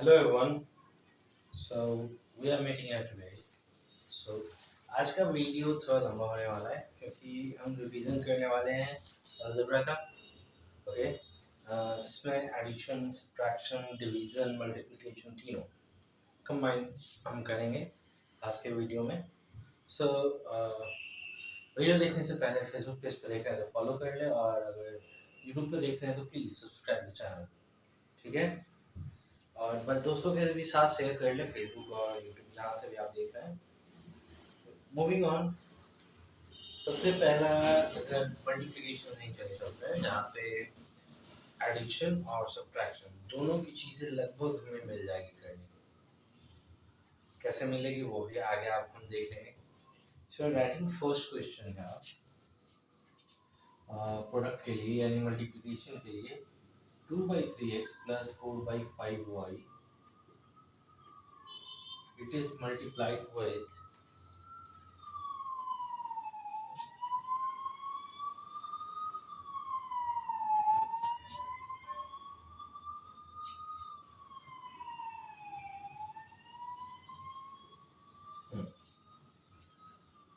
Hello everyone. So we are meeting here today. So आज का video थोड़ा लंबा होने वाला है क्योंकि हम रिवीजन करने वाले हैं अलजेब्रा का। ओके, जिसमें एडिशन, सब्ट्रैक्शन, डिवीजन, मल्टीप्लिकेशन तीनों कंबाइन हम करेंगे आज के वीडियो में। सो वीडियो देखने से पहले फेसबुक पेज पर देख रहे हैं तो फॉलो कर ले, और अगर यूट्यूब पर देख रहे हैं तो प्लीज़ सब्सक्राइब द चैनल। ठीक है, और बस दोस्तों के भी साथ शेयर कर ले, फेसबुक और यूट्यूब जहाँ से भी आप देख रहे हैं। मूविंग ऑन, सबसे पहला अगर मल्टीप्लिकेशन नहीं चले चलते हैं जहाँ पे एडिशन और सब्ट्रैक्शन दोनों की चीज़ें लगभग हमें मिल जाएगी करने को। कैसे मिलेगी वो भी आगे आप हम देख लेंगे। सो राइटिंग फर्स्ट क्वेश्चन है प्रोडक्ट के लिए यानी मल्टीप्लिकेशन के लिए 2/3x plus 4/5y it is multiplied with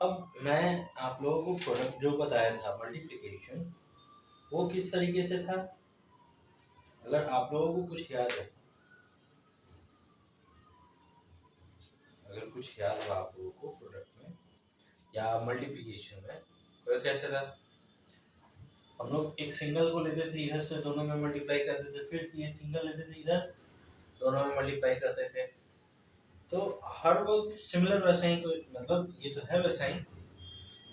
अब मैं आप लोगों को प्रोडक्ट जो बताया था मल्टीप्लिकेशन वो किस तरीके से था, अगर आप लोगों को कुछ याद है, अगर कुछ याद हो आप लोगों को प्रोडक्ट में या मल्टीप्लिकेशन में वो कैसे था। हम लोग एक सिंगल को लेते थे, इधर से दोनों में मल्टीप्लाई करते थे, फिर ये सिंगल लेते थे, इधर दोनों में मल्टीप्लाई करते थे। तो हर वक्त सिमिलर वैसा ही कोई मतलब ये तो है वैसा ही,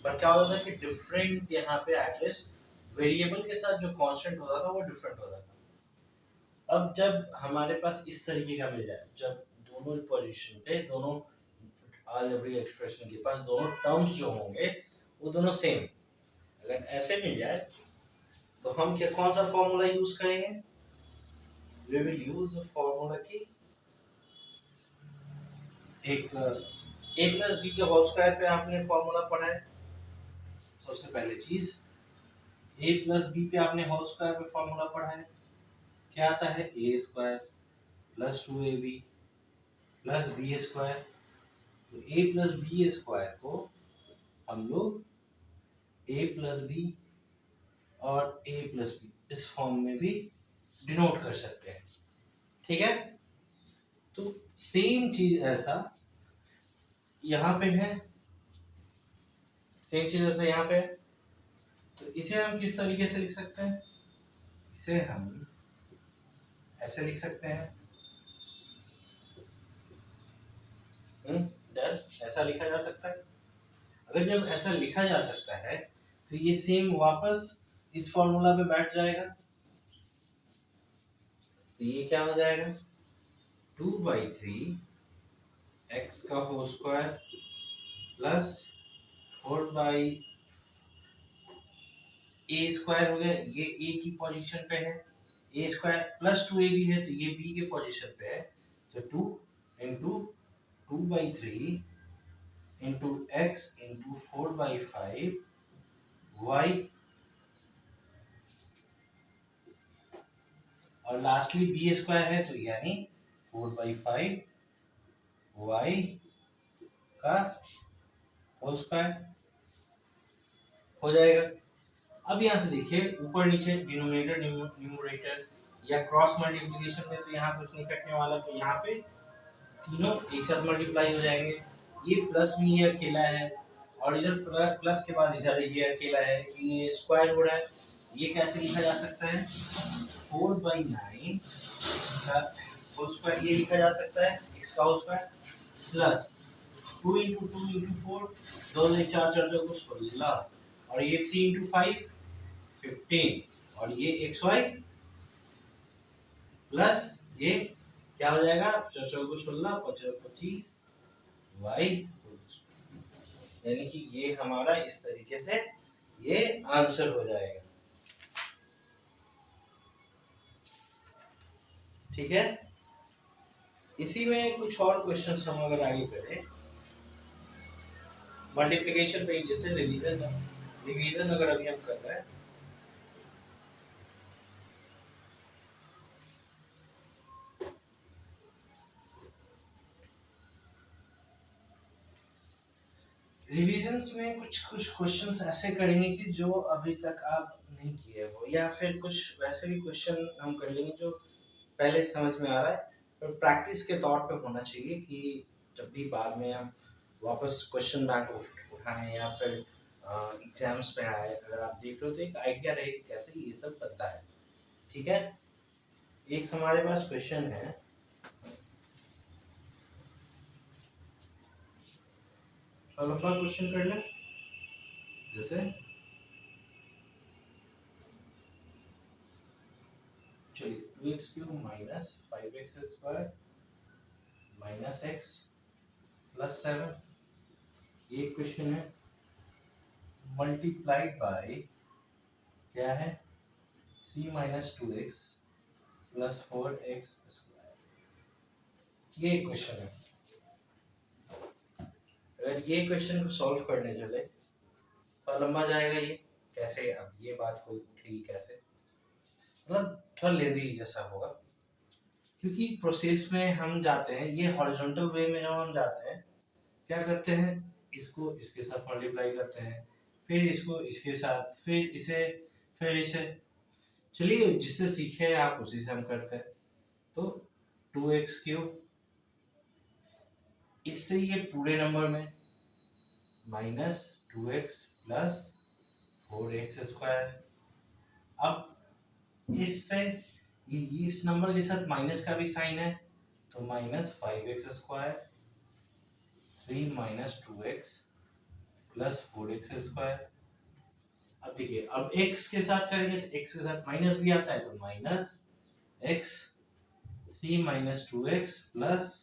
पर क्या होता था कि डिफरेंट यहाँ पे एटलीस्ट वेरिएबल के साथ जो कांस्टेंट होता था वो डिफरेंट होता था। अब जब हमारे पास इस तरीके का मिल जाए, जब दोनों पोजीशन पे दोनों अलजेब्रिक एक्सप्रेशन के पास दोनों टर्म्स जो होंगे वो दोनों सेम, अगर ऐसे मिल जाए तो हम क्या कौन सा फॉर्मूला यूज करेंगे? We will use the formula की एक a प्लस बी के होल स्क्वायर पे आपने फॉर्मूला पढ़ा है। सबसे पहले चीज a प्लस बी पे आपने होल स्क्वायर पे फॉर्मूला पढ़ा है, क्या आता है? A square plus 2ab plus b square. तो a प्लस बी स्क्वायर को हम लोग a प्लस बी और a प्लस बी इस फॉर्म में भी डिनोट कर सकते हैं। ठीक है, तो सेम चीज ऐसा यहाँ पे है, सेम चीज ऐसा यहाँ पे है। तो इसे हम किस तरीके से लिख सकते हैं? इसे हम ऐसे लिख सकते हैं, ऐसा लिखा जा सकता है। अगर जब ऐसा लिखा जा सकता है तो ये सेम वापस इस फॉर्मूला पे बैठ जाएगा। तो ये क्या हो जाएगा? 2/3 x का whole square plus 4 a square हो गया, ये a की पोजीशन पे है, a स्क्वायर प्लस 2ab है तो ये b के पोजीशन पे है। तो 2 into 2/3 into x into 4/5 y और लास्टली बी स्क्वायर है तो यानी 4/5 y का होल स्क्वायर हो जाएगा। अब यहाँ से देखिए ऊपर नीचे डिनोमिनेटर न्यूमरेटर या क्रॉस मल्टीप्लिकेशन में तो यहाँ कुछ नहीं कटने वाला, तो यहाँ पे तीनों एक साथ मल्टीप्लाई हो जाएंगे। ये प्लस में ये अकेला है और इधर प्लस के बाद इधर ये अकेला है, ये स्क्वायर हो रहा है। ये कैसे लिखा जा सकता है? 4/9 का होल स्क्वायर ये लिखा जा सकता है, x का whole square plus 2 into 2 into 4, 2 से 4 4 को 16 और ये 3 इंटू 5 15 और ये xy प्लस ये क्या हो जाएगा? 4 को 16 25 y, यानी कि ये हमारा इस तरीके से ये आंसर हो जाएगा। ठीक है, इसी में कुछ और क्वेश्चंस हम अगर आगे करें मल्टीप्लिकेशन पे, जैसे रिवीजन अगर अभी हम कर रहे हैं रिविजन्स में कुछ कुछ क्वेश्चंस ऐसे करेंगे कि जो अभी तक आप नहीं किए हो, या फिर कुछ वैसे भी क्वेश्चन हम कर लेंगे जो पहले समझ में आ रहा है, पर प्रैक्टिस के तौर पे होना चाहिए कि जब भी बाद में हम वापस क्वेश्चन बैंक उठाएं या फिर एग्जाम्स में आए, अगर आप देख रहे हो तो एक आइडिया रहे कि कैसे ये सब बनता है। ठीक है, एक हमारे पास क्वेश्चन है, लंबा क्वेश्चन कर ले, जैसे चलिए 2x³ minus 5x square minus x plus 7, ये क्वेश्चन है, मल्टीप्लाइड बाय क्या है 3 minus 2x plus 4x square, ये क्वेश्चन है। अगर ये क्वेश्चन को सॉल्व करने चले तो लंबा जाएगा ये, कैसे अब ये बात को उठेगी कैसे, मतलब थोड़ा लेंदी जैसा होगा, क्योंकि प्रोसेस में हम जाते हैं, ये हॉरिजॉन्टल वे में जब हम जाते हैं क्या करते हैं, इसको इसके साथ मल्टीप्लाई करते हैं, फिर इसको इसके साथ, फिर इसे, फिर इसे, चलिए जिससे सीखे आप उसी से हम करते हैं। तो 2x³ इससे ये पूरे नंबर में minus 2x plus 4x square, अब इससे इस नंबर के साथ माइनस का भी साइन है तो minus 5x square 3 minus 2x plus 4x square. अब देखिए, अब x के साथ करेंगे तो x के साथ माइनस भी आता है तो minus x 3 minus 2x plus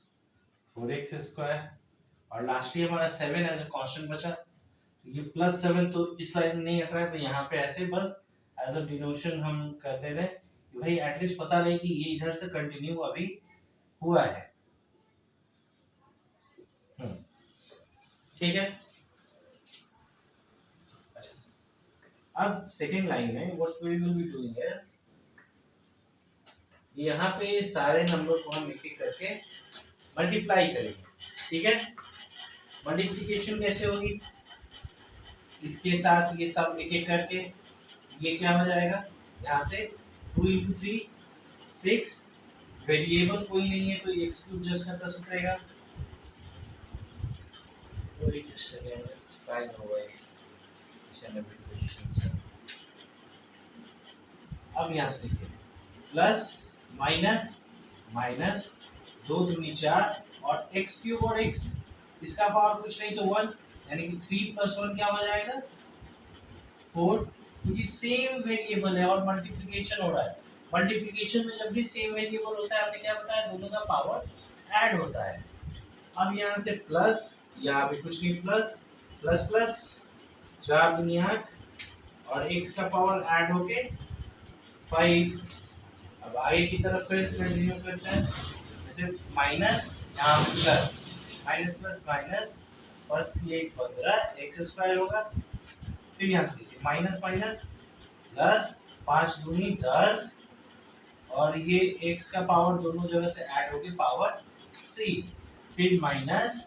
4x square, और लास्टली हमारा 7 एज अ कांस्टेंट बचा, तो ये प्लस 7 तो इस लाइन में नहीं हट रहा है, तो यहाँ पे ऐसे बस एज अ डिनोशन हम कर दे रहे हैं कि भाई एटलीस्ट पता रहे कि ये इधर से कंटिन्यू अभी हुआ है। ठीक है, अच्छा, अब सेकेंड लाइन में what we will be doing is, यहाँ पे सारे नंबर को हम एक एक करके मल्टीप्लाई करेंगे। ठीक है, मल्टीप्लिकेशन कैसे होगी, इसके साथ ये सब एक एक करके, ये क्या हो जाएगा, यहाँ से 2 × 3 6, वेरिएबल कोई नहीं है तो x³ जस्ट करता सुधरेगा, अब यहाँ से देखिए प्लस माइनस माइनस 2 दूनी 4 और x³ और x इसका पावर कुछ नहीं तो 1, यानी कि 3 + 1 क्या हो जाएगा 4, क्योंकि सेम वेरिएबल है और मल्टीप्लिकेशन हो रहा है। मल्टीप्लिकेशन में जब भी सेम वेरिएबल होता है, आपने क्या बताया, दोनों का पावर ऐड होता है। अब यहाँ से प्लस, यहाँ पे कुछ नहीं, प्लस प्लस प्लस 4 दूनी 8 और x का पावर ऐड होके 5। अब आगे की तरफ फिर कंटिन्यू करते हैं, जैसे माइनस, यहाँ पे plus, minus plus minus, first ये 15 x स्क्वायर होगा, फिर यहाँ से देखिए माइनस माइनस प्लस 5 दूनी 10 और ये x का पावर दोनों जगह से ऐड होके पावर 3, फिर माइनस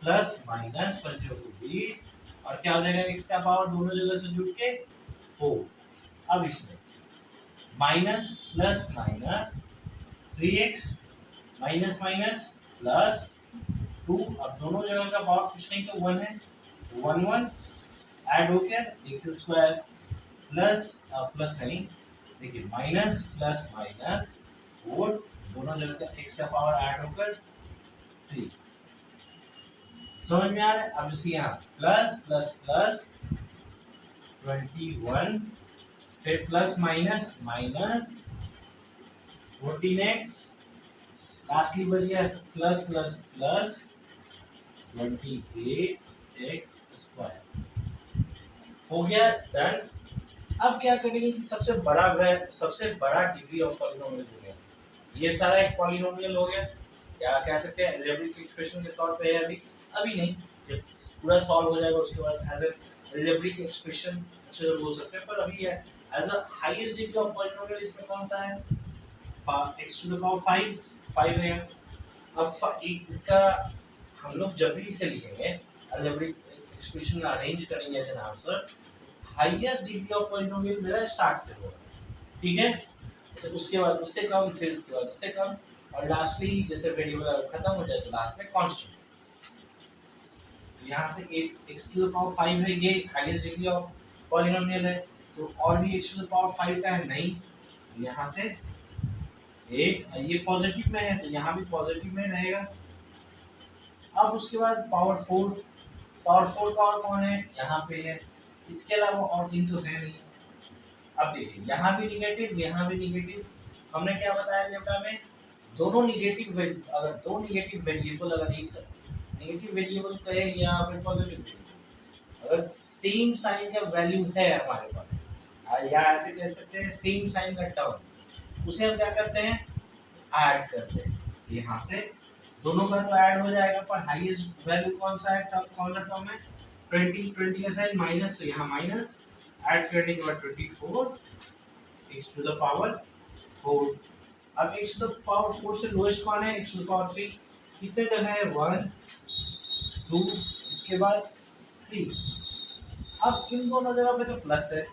प्लस माइनस 5 20 और क्या हो जाएगा, x का पावर दोनों जगह से जुड़ के 4। अब इसमें minus plus minus 3x minus minus plus 2, अब दोनों जगह का पावर कुछ नहीं तो 1 है, 1 1 ऐड होकर x स्क्वायर प्लस प्लस नहीं, देखिए माइनस प्लस माइनस 4, दोनों जगह का x का पावर ऐड होकर 3। समझ में आ रहा है। अब जैसे यहाँ प्लस प्लस प्लस 21, फिर plus minus minus 14x, lastly बच गया plus plus plus 28x square, हो गया डन। अब क्या करेंगे कि सबसे बड़ा डिग्री ऑफ पॉलिनोमियल हो गया, ये सारा एक पॉलिनोमियल हो गया, क्या कह सकते हैं अलजेब्रिक एक्सप्रेशन के तौर पे है, अभी नहीं, जब पूरा सॉल्व हो जाएगा उसके बाद एज अ अलजेब्रिक एक्सप्रेशन अच्छे से बोल सकते हैं, पर अभी है as a highest degree of polynomial इसमें कौन सा है, x⁵ 5 है। अब इसका हम लोग जब भी इसे लिखेंगे अलजेब्रिक एक्सप्रेशन में अरेंज करेंगे as an answer, highest degree of polynomial मेरा स्टार्ट से होगा, ठीक है। जैसे उसके बाद उससे कम, फिर उसके बाद उससे कम, और लास्टली जैसे वेरिएबल खत्म हो जाए तो लास्ट में कांस्टेंट। तो यहाँ से 8x⁵ है, ये हाईएस्ट डिग्री ऑफ पॉलिनोमियल है। तो और भी x⁵ का है नहीं, तो यहाँ से 8, ये पॉजिटिव में है तो यहाँ भी पॉजिटिव में रहेगा। अब उसके बाद पावर 4 का और कौन है, यहाँ पे है, इसके अलावा और दिन तो है नहीं। अब देखिए यहाँ भी निगेटिव, यहाँ भी निगेटिव। हमने क्या बताया डेटा में, दोनों निगेटिव, अगर दो निगेटिव वेरिएबल अगर एक नेगेटिव वेरिएबल कहे या फिर पॉजिटिव वेरिएबल, अगर सेम साइन का वैल्यू है हमारे पास, या ऐसे कह सकते हैं सेम साइन का टर्म, उसे हम क्या करते हैं, ऐड करते हैं। यहाँ से दोनों का तो ऐड हो जाएगा, पर हाईएस्ट वैल्यू कौन सा है, कौन सा टर्म है, 20 का साइन माइनस, तो यहाँ माइनस, ऐड करने के बाद 24 x⁴। अब x⁴ से लोएस्ट कौन है, x⁴, कितने जगह है, 1 2, इसके बाद 3। अब इन दोनों जगह पे तो प्लस है,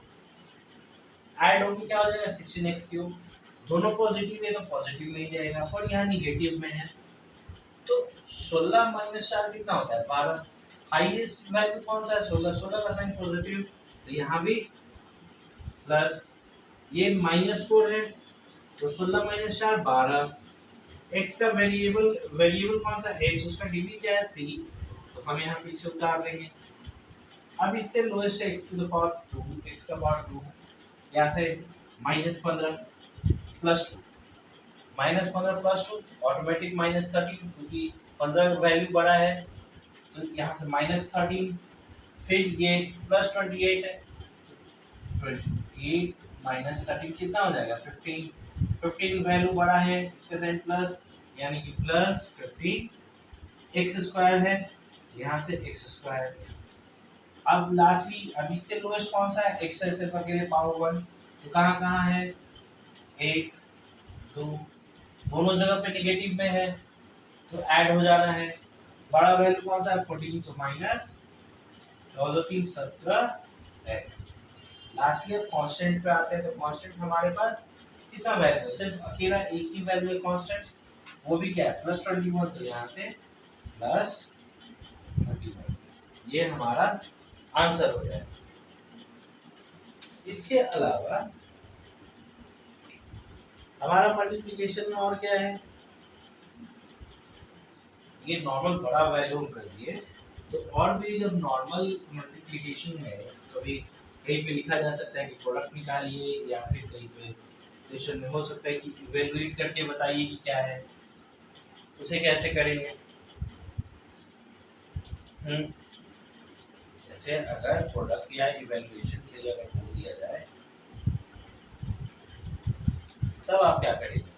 ऐड होके क्या हो जाएगा 16x³। दोनों पॉजिटिव है तो पॉजिटिव में ही जाएगा, पर यहाँ निगेटिव में है तो 16 - 4 कितना होता है, 12। हाईएस्ट वैल्यू कौन सा है, 16 का साइन पॉजिटिव, तो यहाँ भी प्लस, ये -4 है तो 16 - 4 12। x का वेरिएबल कौन सा है, x, उसका डिग्री क्या है 3, तो हम यहाँ पीछे उतार देंगे। अब इससे लोएस्ट है x⁴ 2, x का पावर 2, यहाँ से -15 +2, -15 +2 ऑटोमेटिक -13, क्योंकि 15 वैल्यू बड़ा है, तो यहाँ से -13, फिर ये +28 है, 28 - 13 कितना हो जाएगा 15, 15 वैल्यू बड़ा है, इसके साइन प्लस, यानी कि +15 x² है, यहाँ से x²। अब लास्टली, अब इससे लोएस्ट कौन सा है, x से सिर्फ अकेले पावर 1, तो कहाँ कहाँ है, 1 2, दोनों जगह पे निगेटिव में है तो ऐड हो जाना है। बड़ा वैल्यू कौन सा है, 14, तो -14 3 17x। लास्टली अब कांस्टेंट पे आते हैं, तो कांस्टेंट हमारे पास कितना वैल्यू है, सिर्फ अकेला एक ही वैल्यू है कांस्टेंट, वो भी क्या है +21, तो यहाँ से +21, ये हमारा आंसर हो जाएगा। इसके अलावा हमारा मल्टीप्लिकेशन में और क्या है, ये नॉर्मल बड़ा वैल्यू हम कर दिए, तो और भी जब नॉर्मल मल्टीप्लिकेशन में कभी कहीं पे लिखा जा सकता है कि प्रोडक्ट निकालिए, या फिर कहीं पे क्वेश्चन में हो सकता है कि इवैल्यूएट करके बताइए कि क्या है, उसे कैसे करेंगे। जैसे अगर प्रोडक्ट या इवैल्यूएशन के लिए अगर बोल दिया जाए, तब आप क्या करेंगे।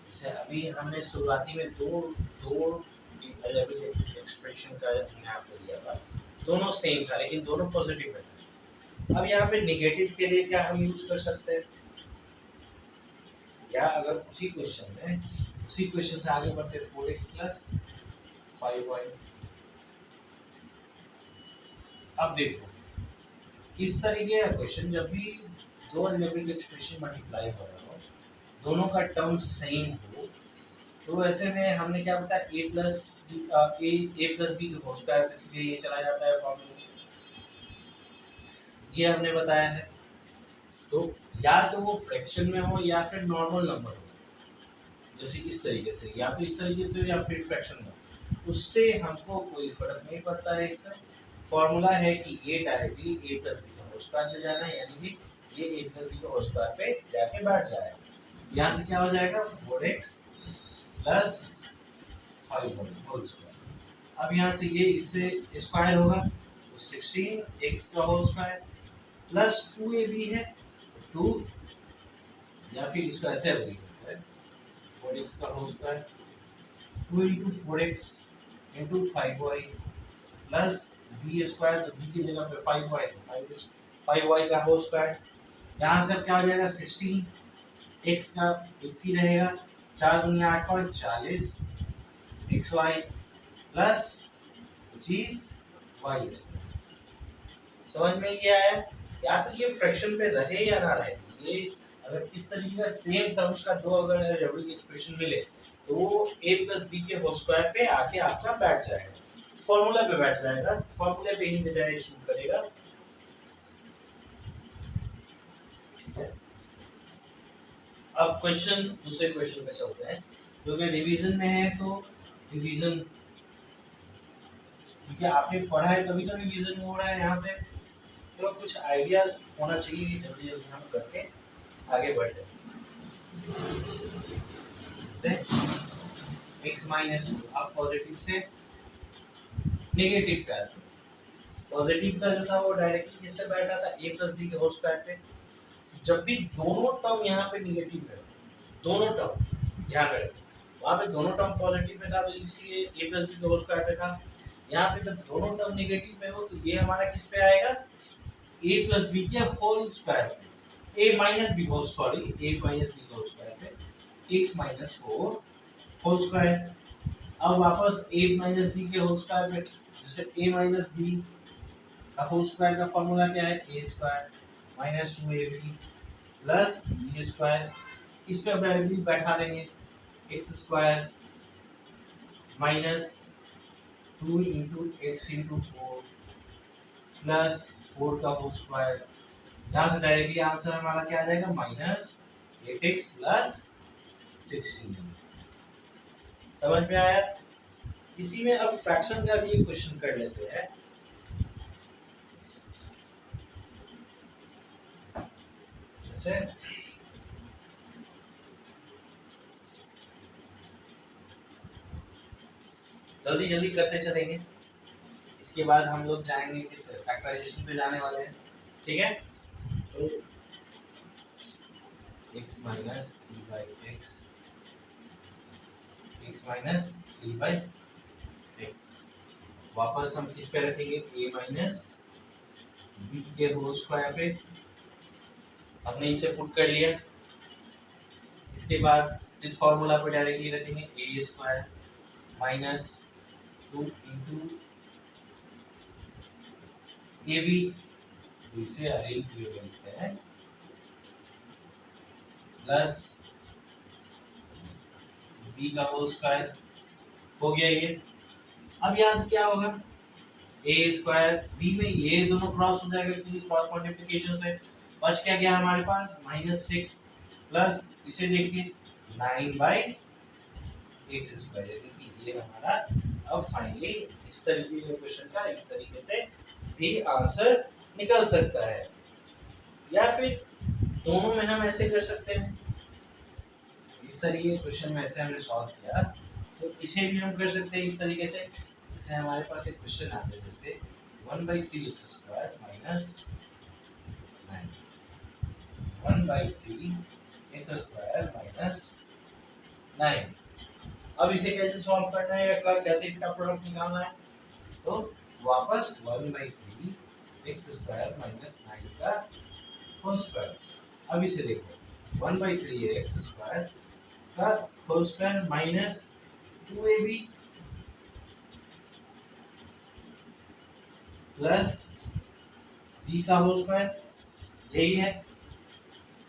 जैसे अभी हमने शुरुआती में दो एक्सप्रेशन का हमने आपको दिया था, दोनों सेम था लेकिन दोनों पॉजिटिव है। अब यहाँ पे नेगेटिव के लिए क्या हम यूज कर सकते हैं, या अगर उसी क्वेश्चन से आगे बढ़ते 4x + 5y। अब देखो इस तरीके का क्वेश्चन, जब भी दो अलजेब्रिक एक्सप्रेशन मल्टीप्लाई हो रहा हो, दोनों का टर्म सेम हो, तो ऐसे में हमने क्या बताया, a + b का होल स्क्वायर, इसलिए ये चला जाता है फॉर्मूले में, ये हमने बताया है। तो या तो वो फ्रैक्शन में हो या फिर नॉर्मल नंबर हो, जैसे इस तरीके से, या तो इस तरीके से या फिर फ्रैक्शन में, उससे हमको कोई फर्क नहीं पड़ता है। इसका फॉर्मूला है कि a डायरेक्टली a + b का होल स्क्वायर ले जाना है, यानी कि ये a + b का होल स्क्वायर पे जाके बैठ जाएगा। यहाँ से क्या हो जाएगा 4x + 5y होल स्क्वायर। अब यहाँ से ये इससे स्क्वायर होगा तो 16x का होल स्क्वायर प्लस 2ab है 2, या फिर इसको ऐसे लिख सकते हैं 4x का whole square 2 × 4x × 5y plus b square, तो b की जगह पे 5y, 5y का होल स्क्वायर। यहाँ से क्या हो जाएगा 16, x का x ही रहेगा, 4 × 8 = 40 xy plus which is Y square. समझ में ये आया? या तो ये फ्रैक्शन पे रहे या ना रहे, ये अगर इस तरीके का सेम टर्म्स का दो अगर रेडिकल एक्सप्रेशन मिले तो वो a प्लस बी के होल स्क्वायर पे आके आपका बैठ जाएगा, फॉर्मूला पे बैठ जाएगा, फॉर्मूले पे ही डायरेक्ट शूट करेगा। ठीक है, अब क्वेश्चन दूसरे क्वेश्चन पे चलते हैं, क्योंकि रिवीजन में है तो रिवीजन, क्योंकि आपने पढ़ा है तभी तो रिवीजन हो रहा है यहाँ पे, तो कुछ आइडिया होना चाहिए, जल्दी जल्दी हम करके आगे बढ़ जाए। x माइनस अब पॉजिटिव से नेगेटिव पे आते हैं। पॉजिटिव का जो था वो डायरेक्टली किससे बैठ रहा था, a प्लस बी के होल स्क्वायर पे। जब भी दोनों टर्म यहाँ पे निगेटिव है, दोनों टर्म यहाँ पे, वहाँ पे दोनों टर्म पॉजिटिव में था तो इसलिए a प्लस बी के होल स्क्वायर पे था। यहाँ पे जब दोनों टर्म निगेटिव में हो तो ये हमारा किस पे आएगा, a प्लस बी के होल स्क्वायर पे, a minus B whole, sorry a minus B whole square पे x माइनस 4 होल स्क्वायर। अब वापस a माइनस बी के होल स्क्वायर पे, जैसे a माइनस बी का होल स्क्वायर का फॉर्मूला क्या है, a square minus 2ab plus b square, इस पे डायरेक्टली बैठा देंगे x square minus 2 into X into 4 plus 4 का होल स्क्वायर। यहाँ से डायरेक्टली आंसर हमारा क्या आ जाएगा, माइनस 8x प्लस 16। समझ में आया? इसी में अब फ्रैक्शन का भी एक क्वेश्चन कर लेते हैं। जैसे जल्दी जल्दी करते चलेंगे, इसके बाद हम लोग जाएंगे किस पे, फैक्टराइजेशन पे जाने वाले हैं। ठीक है, तो x minus 3/x, x minus 3/x, वापस हम किस पे रखेंगे, a माइनस बी के होल स्क्वायर पे। हमने इसे पुट कर लिया, इसके बाद इस फॉर्मूला पे डायरेक्टली रखेंगे a square minus 2 into A B, इसे अरेंज करते हैं, प्लस बी का होल स्क्वायर। हो गया ये। अब यहाँ से क्या होगा, ए स्क्वायर बी में ये दोनों क्रॉस हो जाएगा क्योंकि क्रॉस मल्टीप्लिकेशन से। बच क्या गया हमारे पास, -6 प्लस इसे देखिए 9/x स्क्वायर, यानी कि ये हमारा अब फाइनली इस तरीके के क्वेश्चन का इस तरीके से भी आंसर निकल सकता है, या फिर दोनों में हम ऐसे कर सकते हैं। इस तरीके के क्वेश्चन में ऐसे हमने सॉल्व किया तो इसे भी हम कर सकते हैं इस तरीके से। जैसे हमारे पास एक क्वेश्चन आता है, जैसे 1/3x square minus 9, 1/3x square minus 9। अब इसे कैसे सॉल्व करना है या कैसे इसका प्रोडक्ट निकालना है, तो वापस 1/3x स्क्वायर माइनस 9 का होल स्क्वायर। अब इसे देखो 1/3x स्क्वायर का whole square minus 2ab plus b का होल स्क्वायर, यही है।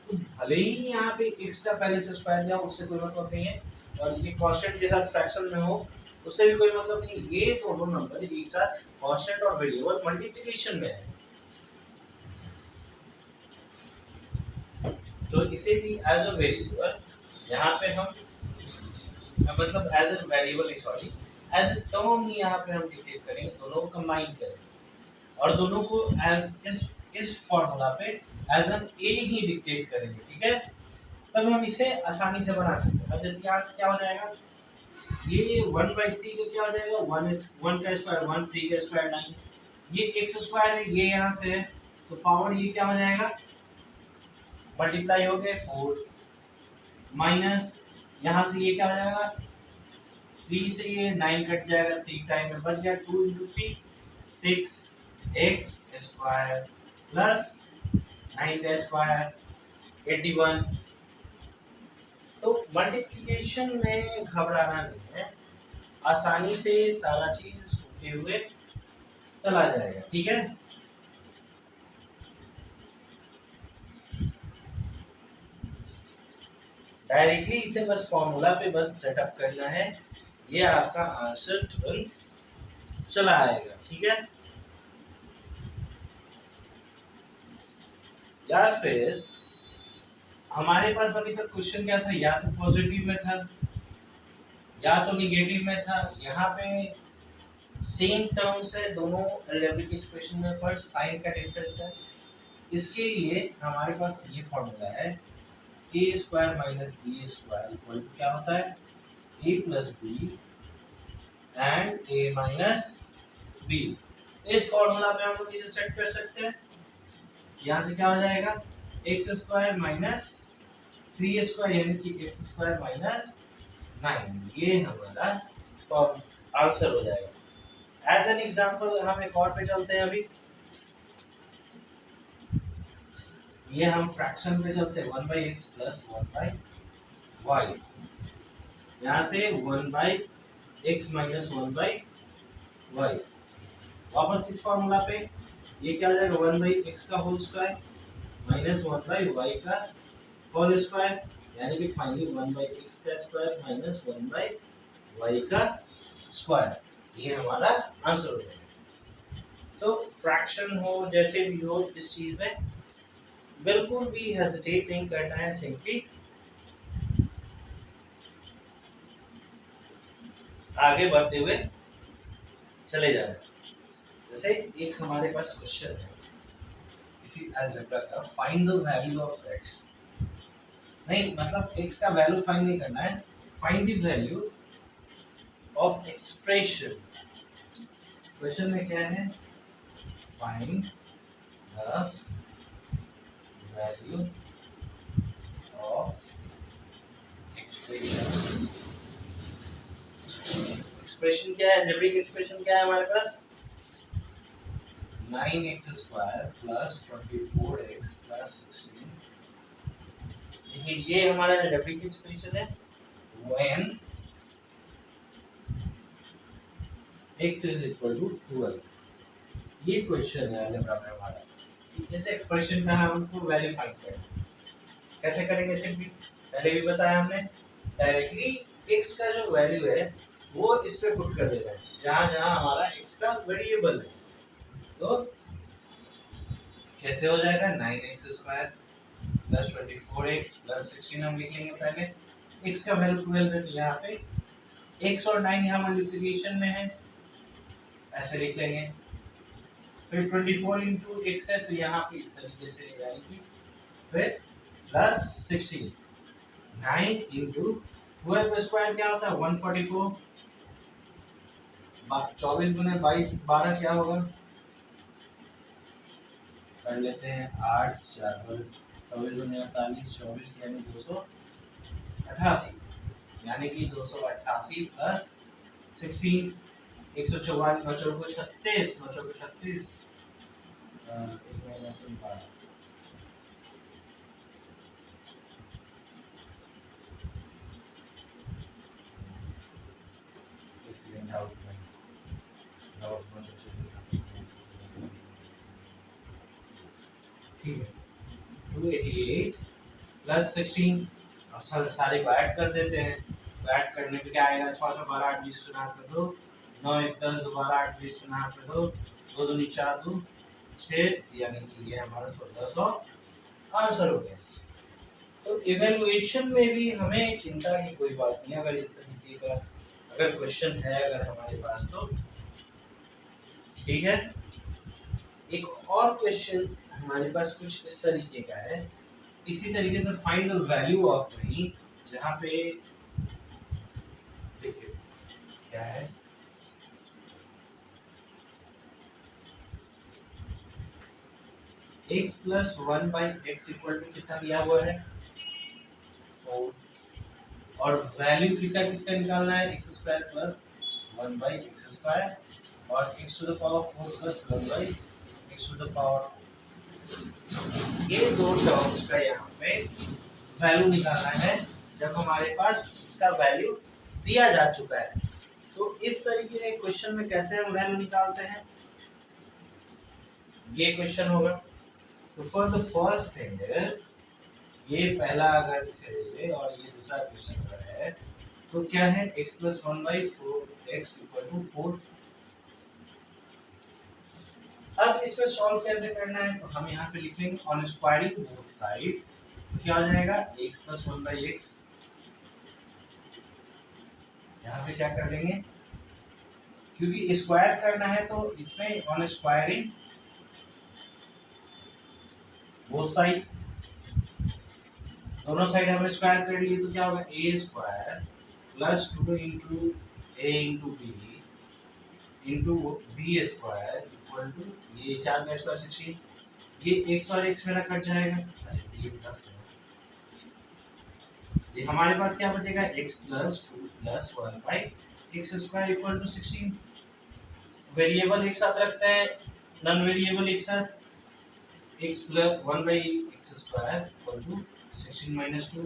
तो भले ही यहाँ पे x का पहले से स्क्वायर दिया, उससे कोई मतलब नहीं है, और ये कांस्टेंट के साथ फ्रैक्शन में हो उससे भी कोई मतलब नहीं। ये दोनों नंबर एक साथ कांस्टेंट और वेरिएबल मल्टीप्लिकेशन में है, तो इसे भी एज अ वेरिएबल यहाँ पे हम मतलब एज अ वेरिएबल नहीं, सॉरी एज अ टर्म ही यहाँ पे हम डिक्टेट करेंगे, दोनों को कंबाइन करेंगे और दोनों को एज इस फॉर्मूला पे एज एन ए ही डिक्टेट करेंगे। ठीक है, तब हम इसे आसानी से बना सकते हैं। अब जैसे यहाँ से क्या हो जाएगा, ये 1/3 का क्या हो जाएगा, 1 का स्क्वायर 1, 3 का स्क्वायर 9, ये x स्क्वायर है, ये यहाँ से है तो पावर ये क्या हो जाएगा, मल्टीप्लाई हो गए 4 माइनस यहाँ से ये क्या हो जाएगा, 3 से ये 9 कट जाएगा, 3 टाइम में बच गया 2 × 3 6x स्क्वायर प्लस 9 का स्क्वायर 81। तो मल्टीप्लिकेशन में घबराना नहीं है, आसानी से सारा चीज होते हुए चला जाएगा। ठीक है, डायरेक्टली इसे बस फॉर्मूला पे बस सेटअप करना है, ये आपका आंसर तुरंत चला आएगा। ठीक है, या फिर हमारे पास अभी तक क्वेश्चन क्या था, या तो पॉजिटिव में था या तो निगेटिव में था। यहाँ पे सेम टर्म्स है दोनों अलजेब्रिक एक्सप्रेशन में, पर साइन का डिफरेंस है। इसके लिए हमारे पास ये फॉर्मूला है, a square minus B square equal to क्या होता है, a plus B and a minus B. इस फॉर्मूला पे हम लोग इसे सेट कर सकते हैं। यहाँ से क्या हो जाएगा, एक्स स्क्वायर माइनस 3 स्क्वायर यानी कि एक्स स्क्वायर माइनस 9, ये हमारा आंसर हो जाएगा। एज एन एग्जांपल हम एक और पे चलते हैं। अभी ये हम फ्रैक्शन पे चलते हैं, 1/x प्लस 1/y। यहाँ से 1/x माइनस 1/y। वापस इस फॉर्मूला पे ये क्या हो जाएगा, 1/x का होल स्क्वायर माइनस 1/y का होल स्क्वायर, यानी कि फाइनली 1/x का स्क्वायर माइनस 1/y का स्क्वायर, ये हमारा आंसर हो जाएगा। तो फ्रैक्शन हो जैसे भी हो, इस चीज में बिल्कुल भी हेजिटेट नहीं करना है, सिंपली आगे बढ़ते हुए चले जाना। जैसे एक हमारे पास क्वेश्चन है इसी अलजेब्रा का, find the value of x। नहीं मतलब x का वैल्यू फाइंड नहीं करना है, find the value of expression. Question में क्या है, find the value of expression. Expression क्या है, अलजेब्रिक एक्सप्रेशन क्या है हमारे पास, 9x square plus 24x plus 16। देखिए ये हमारा अलजेब्रिक एक्सप्रेशन है, when x is equal to 12। ये क्वेश्चन है अलजेब्रा में हमारा, इस एक्सप्रेशन का हमको वैल्यू फाइंड करना है। कैसे करेंगे, सिंपली पहले भी बताया हमने, डायरेक्टली x का जो वैल्यू है वो इस पे पुट कर देना है, जहां जहां हमारा x का वेरिएबल है। तो कैसे हो जाएगा, 9x square plus 24x plus 16 हम लिख लेंगे। पहले x का वैल्यू 12 है, तो यहाँ पे x और 9 यहाँ मल्टीप्लिकेशन में है, ऐसे लिख लेंगे। फिर 24 इंटू x है, तो यहाँ पे इस तरीके से, यानी कि फिर प्लस 16, 9 इंटू 12 स्क्वायर क्या होता है, 144, 24 गुने 22 12 क्या होगा, कर लेते हैं 8 4 24 गुने 48, 24 यानी 288, यानी कि 288 प्लस 16, 144, 9 चौको 36, 9 चौको 36, एक महीना 3 12, एक्सीडेंट आउट में आउट 9 चौको, ठीक है, 288 प्लस 16। अब सारे को ऐड कर देते हैं, तो ऐड करने पे क्या आएगा, 6 6 12 8 20 सुना हाथ में 2, 9 1 10 दोबारा 8 20 सुना हाथ में 2, 2 2 4 2 6, यानी कि ये हमारा 1600 आंसर हो गया। तो इवैल्यूएशन में भी हमें चिंता की कोई बात नहीं, अगर इस तरीके का अगर क्वेश्चन है अगर हमारे पास तो ठीक है। एक और क्वेश्चन हमारे पास कुछ इस तरीके का है, इसी तरीके से फाइंड द वैल्यू ऑफ नहीं, जहां पे देखिए क्या है, x plus 1/x equal to कितना दिया हुआ है 4, और वैल्यू किसका किसका निकालना है, x square plus 1/x square और x to the power 4 plus 1/x to the power 4। ये दो टर्म्स का यहाँ पे वैल्यू निकालना है, जब हमारे पास इसका वैल्यू दिया जा चुका है। तो इस तरीके के क्वेश्चन में कैसे हम वैल्यू निकालते हैं, ये क्वेश्चन होगा। तो for the first thing is, ये पहला अगर इसे ले ले और ये दूसरा क्वेश्चन अगर है तो क्या है, x plus 1/4 x equal to 4। अब इसमें सॉल्व कैसे करना है, तो हम यहाँ पे लिखेंगे ऑन स्क्वायरिंग बोथ साइड, तो क्या हो जाएगा x प्लस 1/x। यहाँ पे क्या कर लेंगे, क्योंकि स्क्वायर करना है तो इसमें ऑन स्क्वायरिंग बोथ साइड, दोनों साइड हमने स्क्वायर कर लिए, तो क्या होगा a square plus 2 into a into b into b square equal to, ये 4 का स्क्वायर 16, ये x और x मेरा कट जाएगा, अरे ये प्लस है, ये हमारे पास क्या बचेगा x plus 2 plus 1 by x square equal to 16। Variable एक साथ रखते हैं, नॉन वेरिएबल एक साथ, x plus 1 by x square equal to 16 minus 2,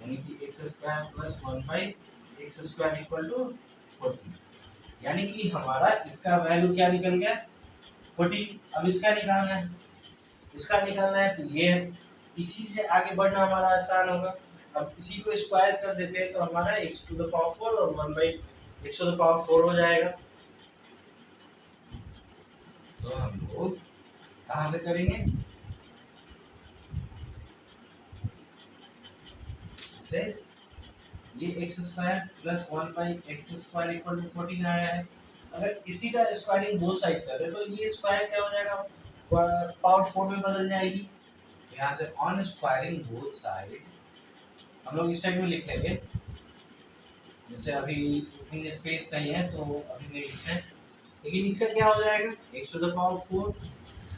यानी कि x square plus 1 by x square equal to 14, यानी कि हमारा इसका वैल्यू क्या निकल गया 14। अब इसका निकालना है, इसका निकालना है तो ये इसी से आगे बढ़ना हमारा आसान होगा। अब इसी को स्क्वायर कर देते हैं तो हमारा x टू द पावर 4 और 1 by x to the power 4 हो जाएगा। तो हम लोग कहाँ से करेंगे, से ये x square plus 1 by x square equal to 14 आया है। अगर इसी का स्क्वायरिंग बोथ साइड कर दे तो ये स्क्वायर क्या हो जाएगा, पावर 4 में बदल जाएगी। यहाँ से ऑन स्क्वायरिंग बोथ साइड हम लोग इस साइड में लिख लेंगे, जैसे अभी इतनी स्पेस नहीं है तो अभी नहीं लिखते हैं, लेकिन इसका क्या हो जाएगा x to the power 4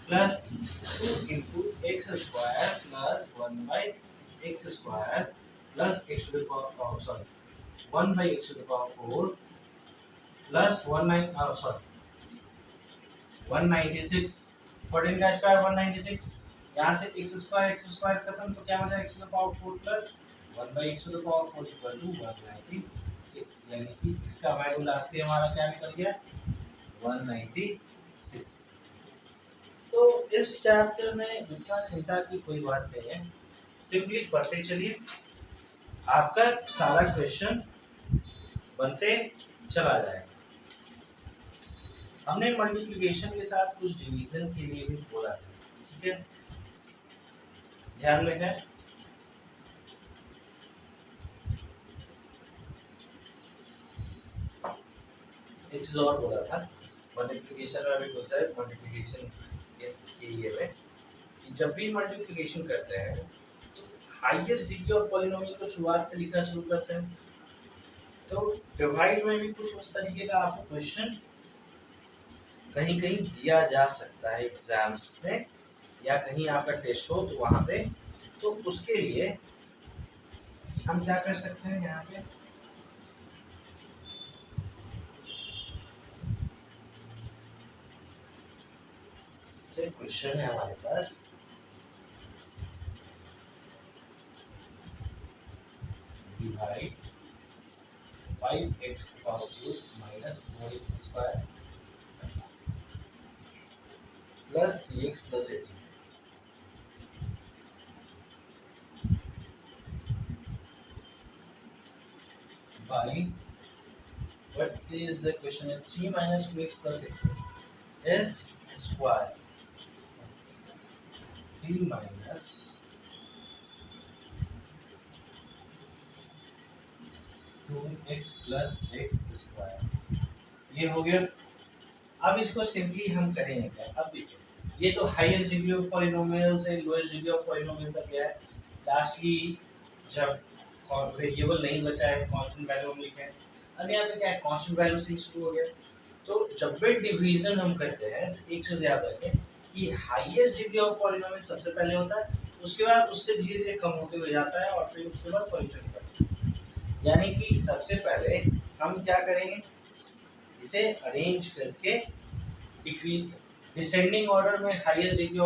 plus 2 into X square plus 1 by X square plus x to the power 1 by x to the power 4 plus 196, 14 का स्क्वायर 196, यहाँ से x स्क्वायर खत्म तो क्या हो जाएगा x to the power 4 plus 1 by x to the power 4 equal to 196, यानी कि इसका वैल्यू लास्ट में हमारा क्या निकल गया 196। तो इस चैप्टर में इतना चिंता की कोई बात नहीं है, सिंपली पढ़ते चलिए, आपका सारा क्वेश्चन बनते चला जाएगा। हमने मल्टीप्लिकेशन के साथ कुछ डिवीजन के लिए भी बोला था, ठीक है, ध्यान में है। एक चीज और बोला था मल्टीप्लिकेशन में, भी पूछा है मल्टीप्लिकेशन के लिए में कि जब भी मल्टीप्लिकेशन करते हैं तो हाईएस्ट डिग्री ऑफ पॉलिनोमियल को शुरुआत से लिखना शुरू करते हैं। तो डिवाइड में भी कुछ उस तरीके का आपको क्वेश्चन कहीं कहीं दिया जा सकता है एग्जाम्स में, या कहीं आपका टेस्ट हो तो वहां पे, तो उसके लिए हम क्या कर सकते हैं, यहाँ पे क्वेश्चन है हमारे पास, divide 5x power cube minus 4x square plus 3x plus 18 by, what is the question, 3 minus 2x plus x square, 3 minus 2x plus x square, ये हो गया। अब इसको सिंपली हम करेंगे क्या, अब देखिए ये तो हाईएस्ट डिग्री ऑफ पॉलिनोमियल से लोएस्ट डिग्री ऑफ पॉलिनोमियल तक गया है, लास्टली जब वेरिएबल नहीं बचा है कांस्टेंट वैल्यू हम लिखे हैं। अब यहाँ पे क्या है, कांस्टेंट वैल्यू से शुरू हो गया। तो जब भी डिवीजन हम करते हैं तो एक चीज याद रखें कि हाईएस्ट डिग्री ऑफ पॉलिनोमियल सबसे पहले होता है, उसके बाद उससे धीरे धीरे कम होते हुए जाता है और फिर उसके बाद सॉल्यूशन करते हैं। यानी कि सबसे पहले हम क्या करेंगे, इसे अरेंज करके डिग्री डिसेंडिंग ऑर्डर में हाईएस्ट डिग्री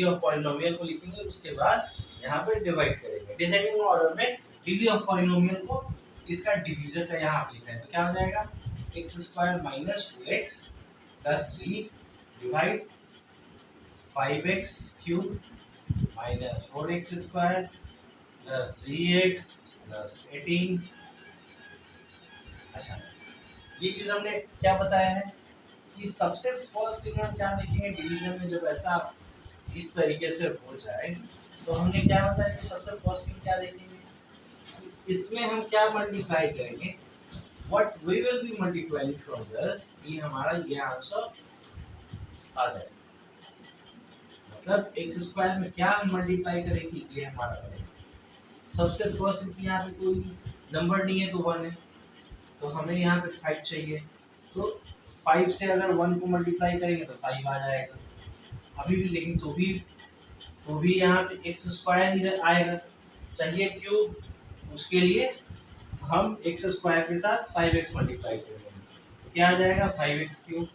ऑफ पॉलिनोमियल को लिखेंगे, उसके बाद यहाँ पे डिवाइड करेंगे। डिसेंडिंग ऑर्डर में डिग्री ऑफ पॉलिनोमियल को इसका डिवीजन का यहाँ लिखा है, तो क्या हो जाएगा x square minus 2x plus 3 divide 5x³ minus 4x² plus 3x plus 18। अच्छा, ये चीज हमने क्या बताया है कि सबसे फर्स्ट थिंग हम क्या देखेंगे डिवीजन में, जब ऐसा इस तरीके से हो जाए तो हमने क्या बताया कि सबसे फर्स्ट थिंग क्या देखेंगे, इसमें हम क्या मल्टीप्लाई करेंगे, what we will be multiplying from this, कि हमारा ये आंसर आ जाए। मतलब x² में क्या हम मल्टीप्लाई करेंगे ये हमारा बनेगा। सबसे फर्स्ट कि यहाँ पे कोई नंबर नहीं है तो 1 है, तो हमें यहाँ पे 5 चाहिए, तो 5 से अगर 1 को मल्टीप्लाई करेंगे तो 5 आ जाएगा अभी भी, लेकिन तो भी यहाँ पे x² ही आएगा, चाहिए क्यूब, उसके लिए हम x² के साथ 5x मल्टीप्लाई करेंगे तो क्या आ जाएगा 5x³।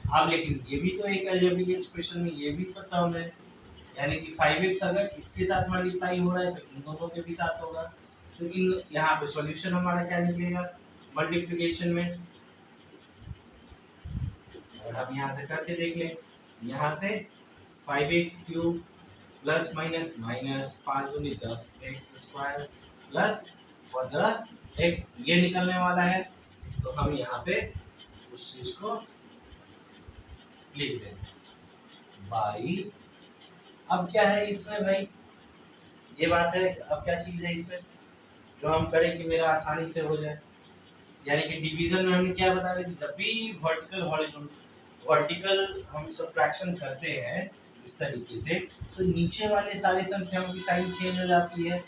अब लेकिन ये भी तो एक अलजेब्रिक एक्सप्रेशन में ये भी तो टर्म है, यानी कि 5x अगर इसके साथ मल्टीप्लाई हो रहा है तो इन दोनों के भी साथ होगा, तो इन यहाँ पे सॉल्यूशन हमारा क्या निकलेगा मल्टीप्लिकेशन में। और हम यहाँ से करके देख लें, यहाँ से 5x³ प्लस माइनस माइनस 5 दूनी 10 x² प्लस 15x ये निकलने वाला है, तो हम यहाँ पे उस चीज को लिख देंगे बाई। अब क्या है इसमें भाई, ये बात है, अब क्या चीज है इसमें जो हम करें कि मेरा आसानी से हो जाए, यानी कि डिवीजन में हमने क्या बताया कि जब भी वर्टिकल हम सबट्रैक्शन करते हैं इस तरीके से, तो नीचे वाले सारी संख्याओं की साइन चेंज हो जाती है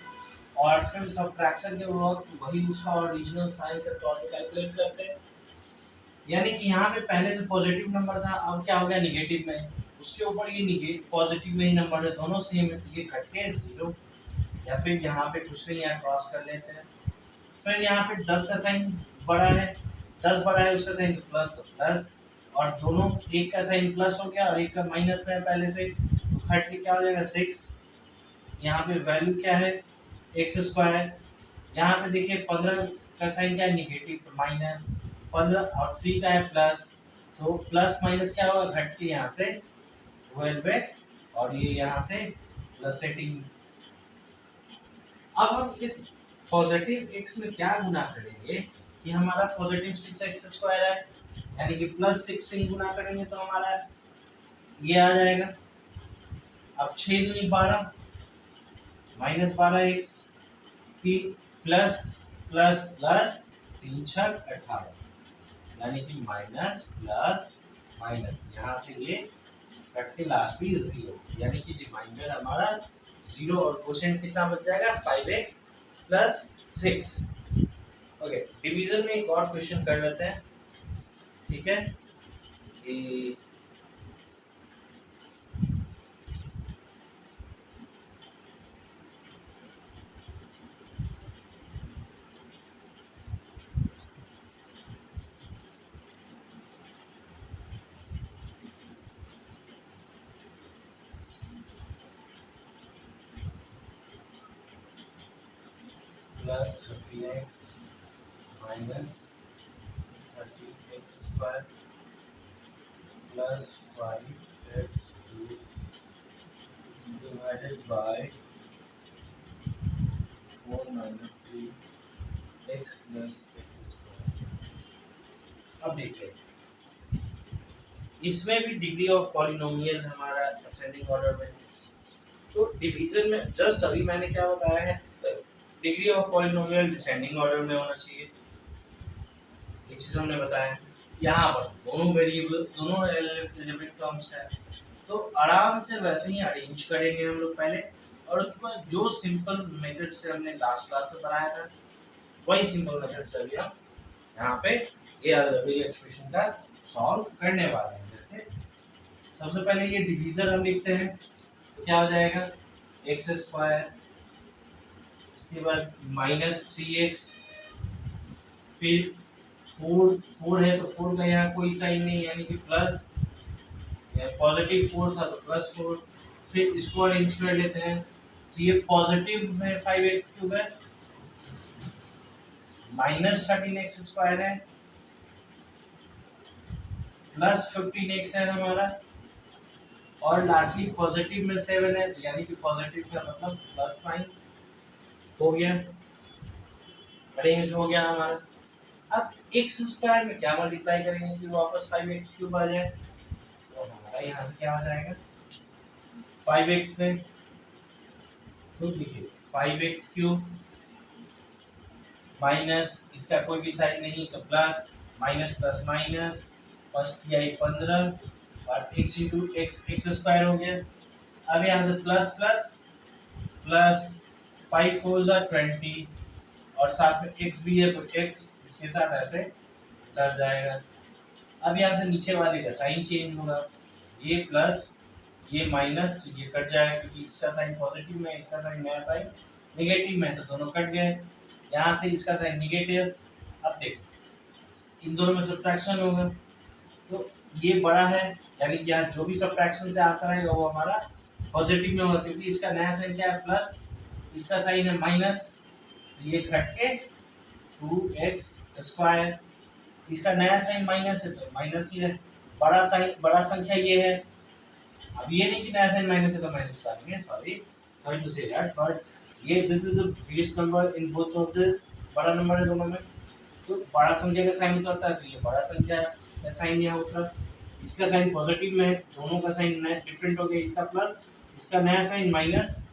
और फिर सबट्रैक्शन के वक्त वही उसका ओरिजिनल साइन के तौर पे कैलकुलेट करते हैं। यानी कि यहाँ पे पहले से पॉजिटिव नंबर था, अब क्या हो गया निगेटिव में, उसके ऊपर ये निगेटिव पॉजिटिव में ही नंबर है, दोनों सेम है, तो ये कट के 0, या फिर यहाँ पे कुछ नहीं, यहाँ क्रॉस कर लेते हैं। फिर यहाँ पे 10 का साइन बड़ा है, 10 बड़ा है उसका साइन तो प्लस, और दोनों एक का साइन प्लस हो गया और एक का माइनस में है पहले से, तो कट के क्या हो जाएगा 6। यहाँ पे वैल्यू क्या है x², यहाँ पे देखिए 15 का साइन क्या है निगेटिव, तो माइनस 15 और 3 का है प्लस, तो प्लस माइनस क्या होगा घट के यहाँ से 12x और ये यहाँ से प्लस 18। अब हम इस पॉजिटिव x में क्या गुना करेंगे कि हमारा पॉजिटिव 6x² है, यानी कि प्लस 6 से गुना करेंगे तो हमारा ये आ जाएगा। अब 6 दूनी 12 minus 12x plus plus plus 3 छक 18, यानी कि माइनस प्लस माइनस यहाँ से ये कट के लास्ट में 0, यानी कि रिमाइंडर हमारा 0 और क्वोशिएंट कितना बच जाएगा 5x प्लस 6। ओके, डिवीजन में एक और क्वेश्चन कर लेते हैं, ठीक है, कि plus 15x minus 30x² plus 5x³ divided by 4 minus 3x plus x²। अब देखिए इसमें भी डिग्री ऑफ पॉलिनोमियल हमारा असेंडिंग ऑर्डर में, तो डिवीजन में जस्ट अभी मैंने क्या बताया है degree of polynomial descending order में होना चाहिए, ये चीज हमने बताया। यहाँ पर दोनों वेरिएबल दोनों अलजेब्रिक टर्म्स है, तो आराम से वैसे ही अरेंज करेंगे हम लोग पहले, और उसके बाद जो सिंपल मेथड से हमने लास्ट क्लास में बनाया था वही सिंपल मेथड से अभी हम यहाँ पे ये अलजेब्रिक एक्सप्रेशन का सॉल्व करने वाले हैं। जैसे सबसे पहले ये डिवीजर हम लिखते हैं, तो क्या हो जाएगा x², उसके बाद माइनस 3x, फिर 4 है तो 4 का यहाँ कोई साइन नहीं, यानी कि प्लस, पॉजिटिव 4 था तो प्लस 4, फिर इसको अरेंज कर लेते हैं, तो ये पॉजिटिव में 5x³ है, माइनस 13x² है, प्लस 15x है हमारा, और लास्टली पॉजिटिव में 7 है, तो यानी कि पॉजिटिव का मतलब प्लस साइन हो गया, अरेंज हो गया हमारा। अब x स्क्वायर में क्या मल्टीप्लाई करेंगे कि वापस 5x क्यूब आ जाए, तो हमारा यहाँ से क्या हो जाएगा 5x में, तो देखिए 5x क्यूब माइनस इसका कोई भी साइन नहीं तो plus, minus plus minus, first आई 15 और x into x x square हो गया। अब यहाँ से प्लस प्लस प्लस 5 4 ज़ा 20 और साथ में x भी है तो x इसके साथ ऐसे उतर जाएगा। अब यहाँ से नीचे वाले का साइन चेंज होगा, ये प्लस ये माइनस, तो ये कट जाएगा क्योंकि इसका साइन पॉजिटिव में, इसका साइन नया साइन नेगेटिव में, तो दोनों कट गए। यहाँ से इसका साइन निगेटिव, अब देखो इन दोनों में सब्ट्रैक्शन होगा, तो ये बड़ा है यानी कि यहाँ जो भी सब्ट्रैक्शन से आंसर आएगा वो हमारा पॉजिटिव में होगा, क्योंकि इसका नया साइन क्या है प्लस, इसका साइन है माइनस, ये घट के 2x स्क्वायर, इसका नया साइन माइनस है तो माइनस ही है, बड़ा साइन बड़ा संख्या ये है। अब ये नहीं कि नया साइन माइनस है तो माइनस उतारेंगे, sorry to say that, but ये this is the biggest number in both of this, बड़ा नंबर है दोनों में, तो बड़ा संख्या का साइन उतरता है, तो ये बड़ा संख्या का साइन यहाँ उतरा, इसका साइन पॉजिटिव में है, दोनों का साइन डिफरेंट हो गया, इसका प्लस इसका नया साइन माइनस,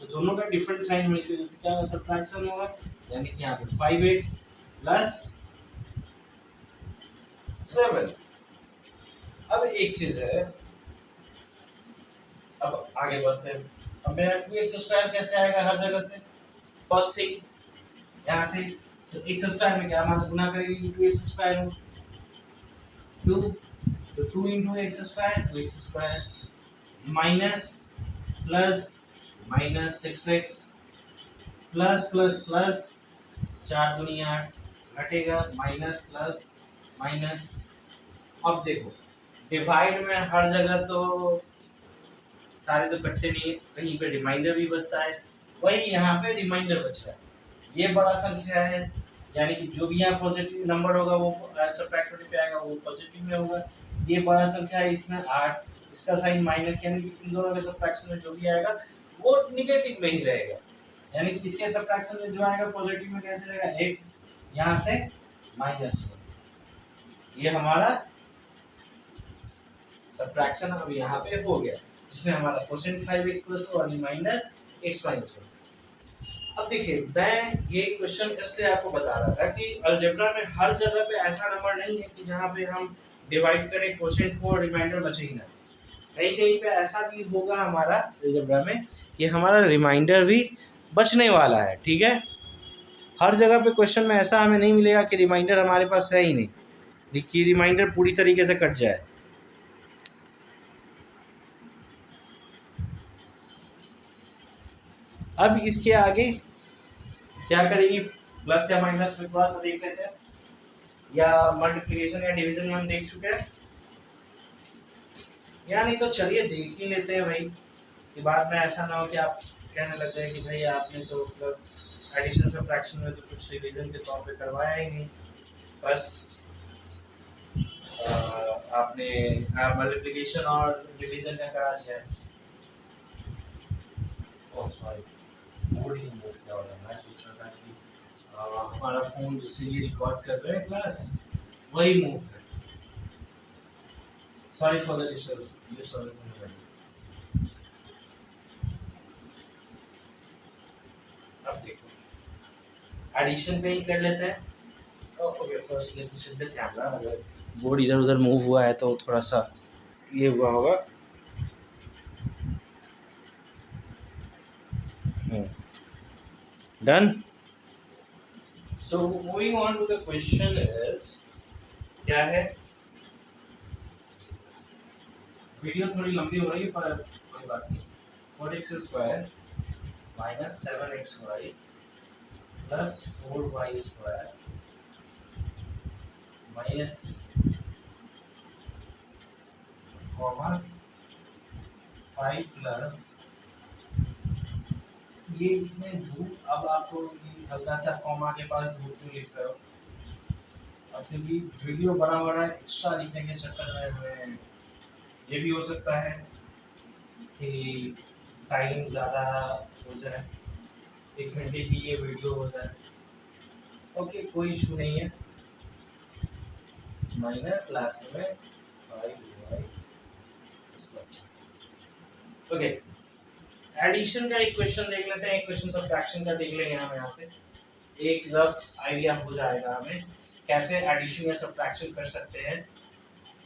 तो दोनों का डिफरेंट साइन होने की वजह से क्या सब्ट्रैक्शन होगा, यानी कि यहाँ पे 5x प्लस 7। अब एक चीज है, अब आगे बढ़ते हैं, अब मेरा 2x स्क्वायर कैसे आएगा हर जगह से, फर्स्ट थिंग यहाँ से, तो x स्क्वायर में क्या मान गुना करेंगे 2x स्क्वायर हो 2, तो 2 into X square, 2x square minus plus minus 6x plus plus plus 4 दूनी 8 घटेगा, माइनस प्लस माइनस। अब देखो डिवाइड में हर जगह तो सारे तो कटते नहीं है, कहीं पे रिमाइंडर भी बचता है, वही यहाँ पे रिमाइंडर बच रहा है, ये बड़ा संख्या है यानी कि जो भी यहाँ पॉजिटिव नंबर होगा वो सब्ट्रैक्ट पे आएगा, वो पॉजिटिव में होगा, ये बड़ा संख्या है इसमें 8, इसका साइन माइनस, यानी कि इन दोनों के सब्ट्रैक्शन में जो भी आएगा वो निगेटिव में ही रहेगा, यानी कि इसके सब्ट्रैक्शन में जो आएगा पॉजिटिव में कैसे रहेगा x, यहाँ से माइनस 1, ये हमारा सब्ट्रैक्शन अब यहाँ पे हो गया, जिसमें हमारा क्वोशिएंट 5x + 2 और रिमाइंडर x - 1। अब देखिए मैं ये क्वेश्चन इसलिए आपको बता रहा था कि अलजेब्रा में हर जगह पे ऐसा नंबर नहीं है कि जहाँ पे हम डिवाइड करें क्वोशिएंट को और रिमाइंडर बचे ही ना, कहीं कहीं पे ऐसा भी होगा हमारा अलजेब्रा में कि हमारा रिमाइंडर भी बचने वाला है, ठीक है। हर जगह पे क्वेश्चन में ऐसा हमें नहीं मिलेगा कि रिमाइंडर हमारे पास है ही नहीं, कि रिमाइंडर पूरी तरीके से कट जाए। अब इसके आगे क्या करेंगे, प्लस या माइनस में थोड़ा सा देख लेते हैं, या मल्टीप्लिकेशन या डिवीजन में हम देख चुके हैं, या नहीं तो चलिए देख ही लेते हैं भाई, कि बाद में ऐसा ना हो कि आप कहने लग जाए कि भाई आपने तो प्लस एडिशन सब्ट्रैक्शन में तो कुछ रिवीजन के तौर पे करवाया ही नहीं, बस आपने मल्टीप्लिकेशन और डिवीजन का करा दिया है। ओह सॉरी, मूड ही मूव किया होगा, मैं सोच रहा था कि हमारा फोन जिससे ये रिकॉर्ड कर रहे हैं क्लास वही मूव है, सॉरी फॉर द डिस्टर्बेंस, ये सॉरी फॉर द। अब देखो एडिशन पे ही कर लेते हैं, okay first let me set the camera, अगर बोर्ड इधर उधर मूव हुआ है तो थोड़ा सा ये हुआ होगा। Done. So moving on to the question is, क्या है, वीडियो थोड़ी लंबी हो रही है पर कोई बात नहीं, 4x² - 7xy + 4y² -3, comma 5 plus ये इसमें धूप, अब आपको हल्का सा कॉमा के पास धूप क्यों लिख रहे हो, अब क्योंकि वीडियो बड़ा बड़ा एक्स्ट्रा लिखने के चक्कर में हमें ये भी हो सकता है कि टाइम ज़्यादा हो जाए, 1 घंटे की ये वीडियो हो जाए। ओके, कोई इशू नहीं है। माइनस लास्ट में 5y। ओके, एडिशन का एक क्वेश्चन देख लेते हैं, एक क्वेश्चन सब्ट्रैक्शन का देख लेंगे हम। यहाँ से एक रफ आइडिया हो जाएगा हमें कैसे एडिशन या सब्ट्रैक्शन कर सकते हैं।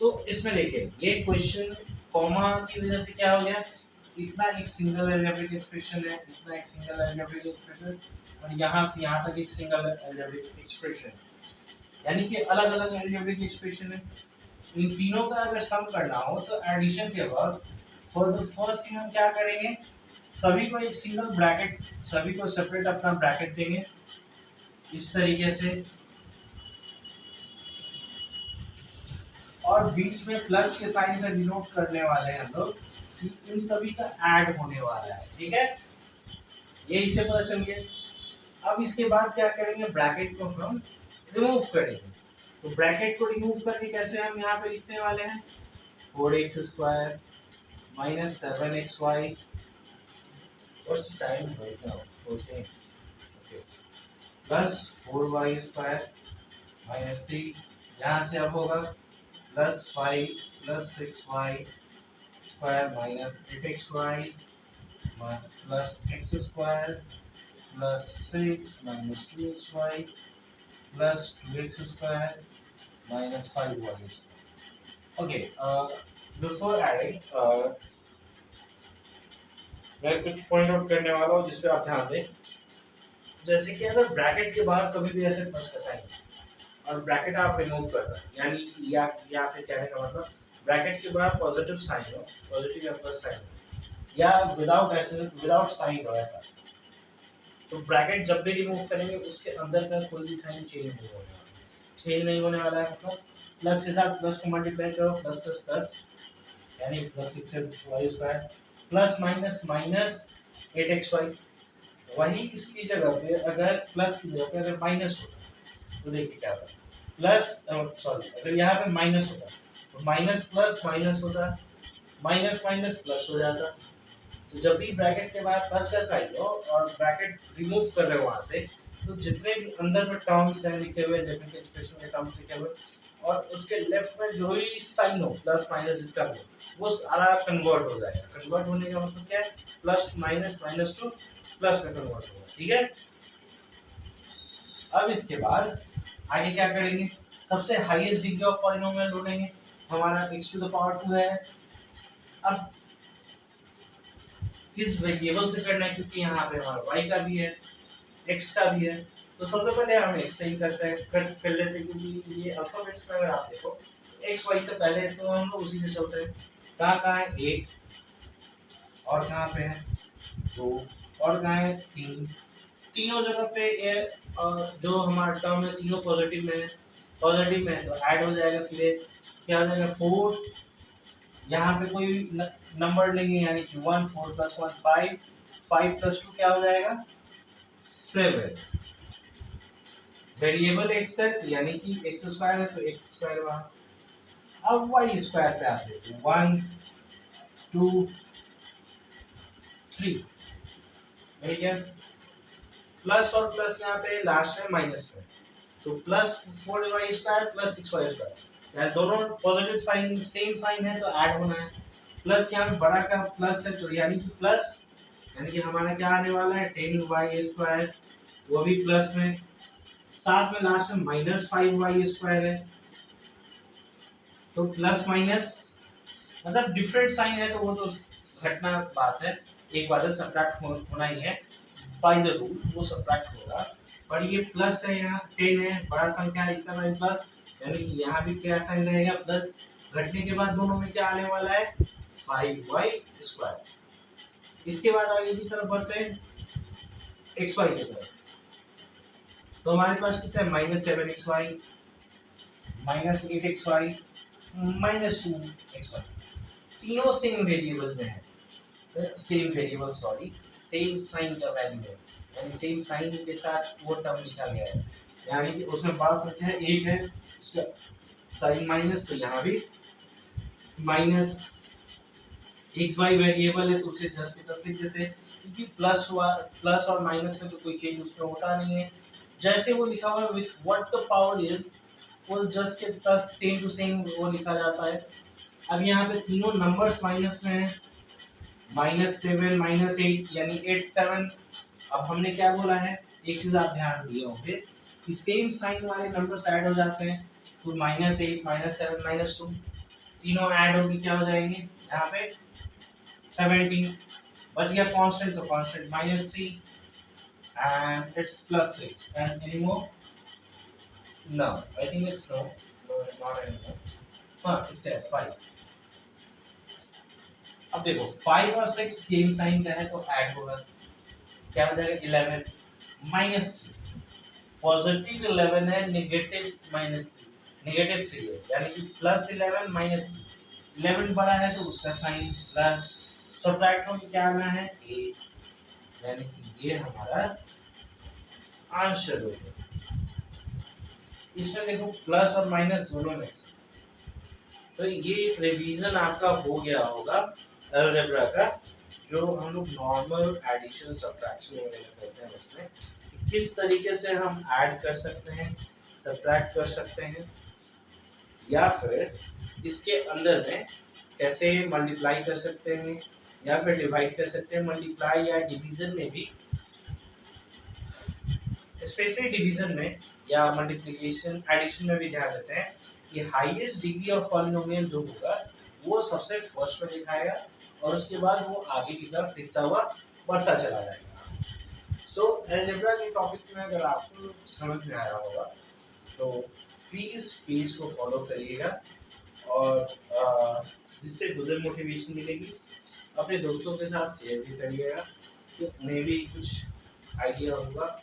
तो इसमें देखिए, ये क्वेश्चन कॉमा की वजह से क्या हो गया, इतना एक सिंगल अलजेब्रिक एक्सप्रेशन है, इतना एक सिंगल अलजेब्रिक एक्सप्रेशन, और यहाँ से यहाँ तक एक सिंगल अलजेब्रिक एक्सप्रेशन, यानी कि अलग अलग अलजेब्रिक एक्सप्रेशन है। इन तीनों का अगर सम करना हो तो एडिशन के बाद फॉर द फर्स्ट थिंग हम क्या करेंगे, सभी को एक सिंगल ब्रैकेट, सभी को सेपरेट अपना ब्रैकेट देंगे इस तरीके से, और बीच में प्लस के साइन से डिनोट करने वाले हैं हम लोग कि इन सभी का ऐड होने वाला है। ठीक है, ये इससे पता चल गया। अब इसके बाद क्या करेंगे, ब्रैकेट को हम रिमूव करेंगे। तो ब्रैकेट को रिमूव करके कैसे हम यहाँ पे लिखने वाले हैं, 4x² माइनस 7xy और टाइम प्लस 4y² माइनस 3, यहाँ से अब होगा plus 5 plus 6y² minus 8xy plus x² plus 6 minus 2xy plus 2x² minus 5y। Okay, before adding मैं कुछ पॉइंट आउट करने वाला हूँ जिस पे आप ध्यान दें। जैसे कि अगर ब्रैकेट के बाद कभी भी ऐसे प्लस का साइन और ब्रैकेट आप रिमूव कर रहे हैं, यानी कि या फिर कहने का मतलब ब्रैकेट के बाद पॉजिटिव साइन हो, पॉजिटिव या प्लस साइन हो, या विदाउट साइन हो ऐसा, तो ब्रैकेट जब भी रिमूव करेंगे उसके अंदर का कोई भी साइन चेंज नहीं होने वाला है। मतलब प्लस के साथ प्लस को मल्टीप्लाई करो, प्लस प्लस प्लस यानी plus 6y² plus minus minus 8xy। वही इसकी जगह पे अगर प्लस की जगह पे अगर माइनस होता तो देखिए क्या होता, प्लस सॉरी अगर यहाँ पे माइनस होता तो माइनस प्लस माइनस होता, माइनस माइनस प्लस हो जाता। तो जब भी ब्रैकेट के बाद प्लस का साइन हो और ब्रैकेट रिमूव कर रहे हो वहां से, तो जितने भी अंदर में टर्म्स हैं लिखे हुए, डेफिनेट एक्सप्रेशन के टर्म्स लिखे हुए, और उसके लेफ्ट में जो भी साइन हो प्लस माइनस जिसका भी, वो सारा कन्वर्ट हो जाएगा। कन्वर्ट होने का मतलब क्या है, plus two minus, minus two plus में कन्वर्ट होगा। ठीक है, अब इसके बाद आगे क्या करेंगे, सबसे हाईएस्ट डिग्री ऑफ पॉलिनोमियल ढूंढेंगे। हमारा x⁴ है। अब किस वेरिएबल से करना है, क्योंकि यहाँ पे हमारा y का भी है, x का भी है, तो सबसे पहले हम x से ही करते हैं, कर लेते हैं, क्योंकि ये अल्फाबेट्स में अगर आप देखो x y से पहले तो हम लोग उसी से चलते हैं। कहाँ है 1, और कहाँ पे है 2, और कहाँ है 3, तीनों जगह पे ये जो हमारा टर्म है तीनों पॉजिटिव में है, पॉजिटिव में है तो ऐड हो जाएगा सीधे। क्या हो जाएगा 4, यहाँ पे कोई नंबर नहीं है, यानी कि 1, 4 + 1 5, 5 + 2 क्या हो जाएगा 7। वेरिएबल x है तो यानी कि x² है तो x² वहाँ। अब y² पे आते हैं 1 2 3, मिल गया। प्लस और प्लस यहाँ पे लास्ट में माइनस में, तो प्लस 4y² प्लस 6y², यार दोनों पॉजिटिव साइन सेम साइन है तो ऐड होना है। प्लस यहाँ पे बड़ा का प्लस है तो यानी कि प्लस, यानी कि हमारा क्या आने वाला है 10y², वो भी प्लस में, साथ में लास्ट में माइनस 5y² है, तो प्लस माइनस मतलब डिफरेंट साइन है तो वो तो घटना बात है, एक बार सब्ट्रैक्ट होना ही है, बाय द रूल वो सब्ट्रैक्ट होगा। पर ये प्लस है, यहाँ 10 है, बड़ा संख्या है, इसका साइन प्लस, यानी कि यहाँ भी क्या साइन रहेगा प्लस। घटने के बाद दोनों में क्या आने वाला है 5y²। इसके बाद आगे की तरफ बढ़ते हैं xy की तरफ, तो हमारे पास कितना है -7xy, -8xy, -2xy, तीनों सेम वेरिएबल में है, same variable sorry same sign का वैल्यू है, यानी सेम साइन के साथ वो टर्म लिखा गया है, यानी कि उसमें बड़ा संख्या 1 है, साइन माइनस, तो यहाँ भी माइनस। एक्स वाई वेरिएबल है तो उसे जस्ट के तस लिख देते हैं, क्योंकि प्लस और माइनस में तो कोई चेंज उसमें होता नहीं है। जैसे वो लिखा हुआ है with what the power is, वो जस्ट के तस सेम टू सेम वो लिखा जाता है। अब यहाँ पे तीनों नंबर्स माइनस में है, -7 -8 यानी 8 7। अब हमने क्या बोला है, एक चीज आप ध्यान दिए होंगे कि सेम साइन वाले नंबर्स ऐड हो जाते हैं, तो -8 -7 -2 तीनों ऐड होके क्या हो जाएंगे, यहाँ पे 17 बच गया कांस्टेंट, तो constant -3 and it's +6 and anymore no I think it's no not anymore हाँ it's at 5। अब देखो 5 और 6 सेम साइन का है तो ऐड होगा, क्या हो जाएगा 11 -3, पॉजिटिव 11 है, नेगेटिव -3 नेगेटिव 3 है, यानी कि +11 -3, 11 बड़ा है तो उसका साइन प्लस, सब्ट्रैक्ट होके क्या आना है 8, यानी कि ये हमारा आंसर हो गया। इसमें देखो प्लस और माइनस दोनों में से, तो ये रिवीजन आपका हो गया होगा अलजेब्रा का, जो हम लोग नॉर्मल एडिशन सब्ट्रैक्शन वगैरह करते हैं उसमें किस तरीके से हम ऐड कर सकते हैं, सब्ट्रैक्ट कर सकते हैं, या फिर इसके अंदर में कैसे मल्टीप्लाई कर सकते हैं या फिर डिवाइड कर सकते हैं। मल्टीप्लाई या डिवीजन में भी, स्पेशली डिवीजन में या मल्टीप्लिकेशन एडिशन में भी ध्यान देते हैं कि हाईएस्ट डिग्री ऑफ पॉलिनोमियल जो होगा वो सबसे फर्स्ट में दिखाएगा और उसके बाद वो आगे की तरफ लिखता हुआ बढ़ता चला जाएगा। सो अलजेब्रा के टॉपिक में अगर आपको समझ में आया होगा तो प्लीज़ पेज को फॉलो करिएगा और जिससे मुझे मोटिवेशन मिलेगी, अपने दोस्तों के साथ शेयर भी करिएगा कि उन्हें भी कुछ आइडिया होगा,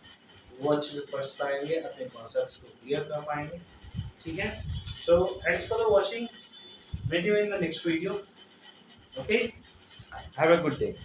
वो अच्छे से पढ़ पाएंगे, अपने कॉन्सेप्ट्स को क्लियर कर पाएंगे। ठीक है, so thanks for the watching, meet you in the next video. Okay, have a good day.